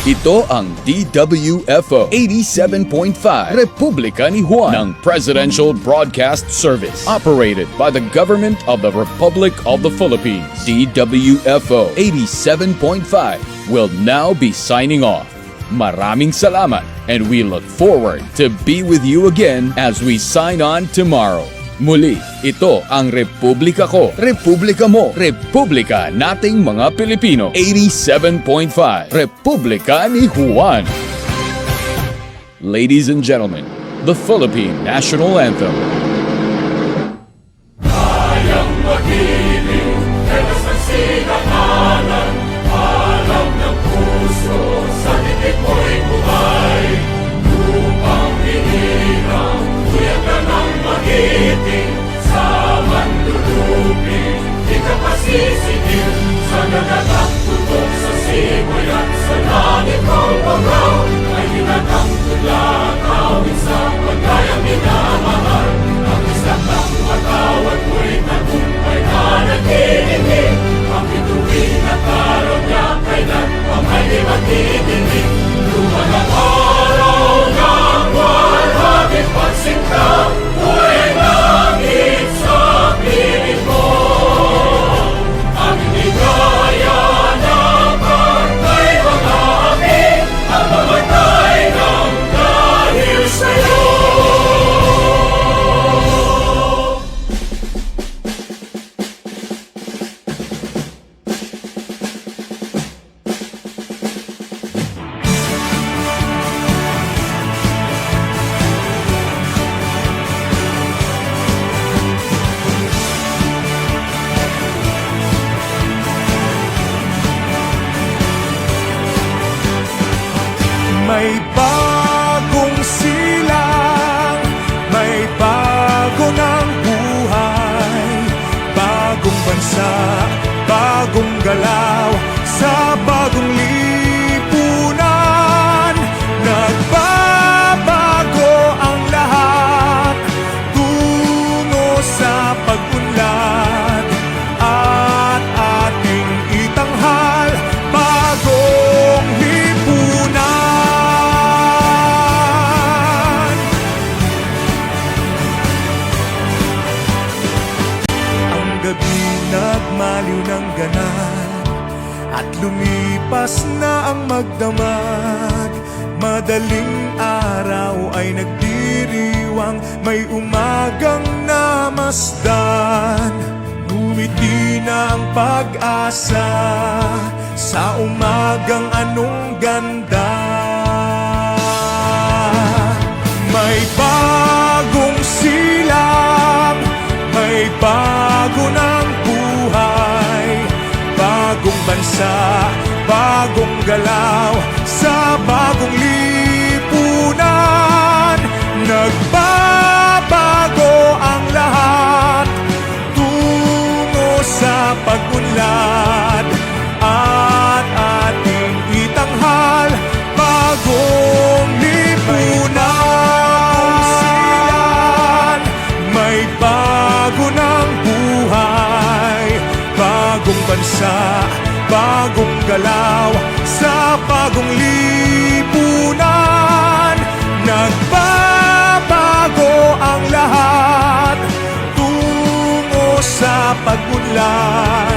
Ito ang DWFO 87.5 Republika ni Juan ng Presidential Broadcast Service, operated by the Government of the Republic of the Philippines. DWFO 87.5 will now be signing off. Maraming salamat, and we look forward to be with you again as we sign on tomorrow. Muli, ito ang Republika ko, Republika mo, Republika nating mga Pilipino. 87.5 Republika ni Juan. Ladies and gentlemen, the Philippine National Anthem. Kayang mag-ibig, telas ng sinakalan, alam ng puso, sa titik mo'y buhay. Lupang hinirang, kuya ka ng magiting, sa manlulupin, di ka pasisigil, sa nagagang tutok sa simoy at sa langit kong bangaw, ay hinatang tulad, awit sa pagkayang minamahal, ang isang ng matawad mo'y tagumpay na nagtitingin, ang bituin at araw niya kailan ang may di magtitingin. Luman ang araw ng walhagin pagsinta, buhay langit sa piling mo. Ang inigaya ng pagkay mga aking, ang mamatay ng dahil sa'yo. May bagong silang, may bago ng buhay, bagong bansa, bagong galaw, sa bagong lipunan. Nagbabago ang lahat, tungo sa pag-unlad, at ating itanghal, bagong lipunan. Gabi nagmaliw ng ganap at lumipas na ang magdamag. Madaling araw ay nagdiriwang, may umagang namasdan. Ngumiti na ang pag-asa sa umagang anong ganda. May bagong silang, may bago ng buhay, bagong bansa, bagong galaw, sa bagong lipunan. Nagbabago ang lahat, tungo sa pag-unlad, at ating itanghal, bagong lipunan. May bago ng buhay, bagong bansa, bagong galaw, sa bagong lipunan. Nagbabago ang lahat, tungo sa pag-unlad,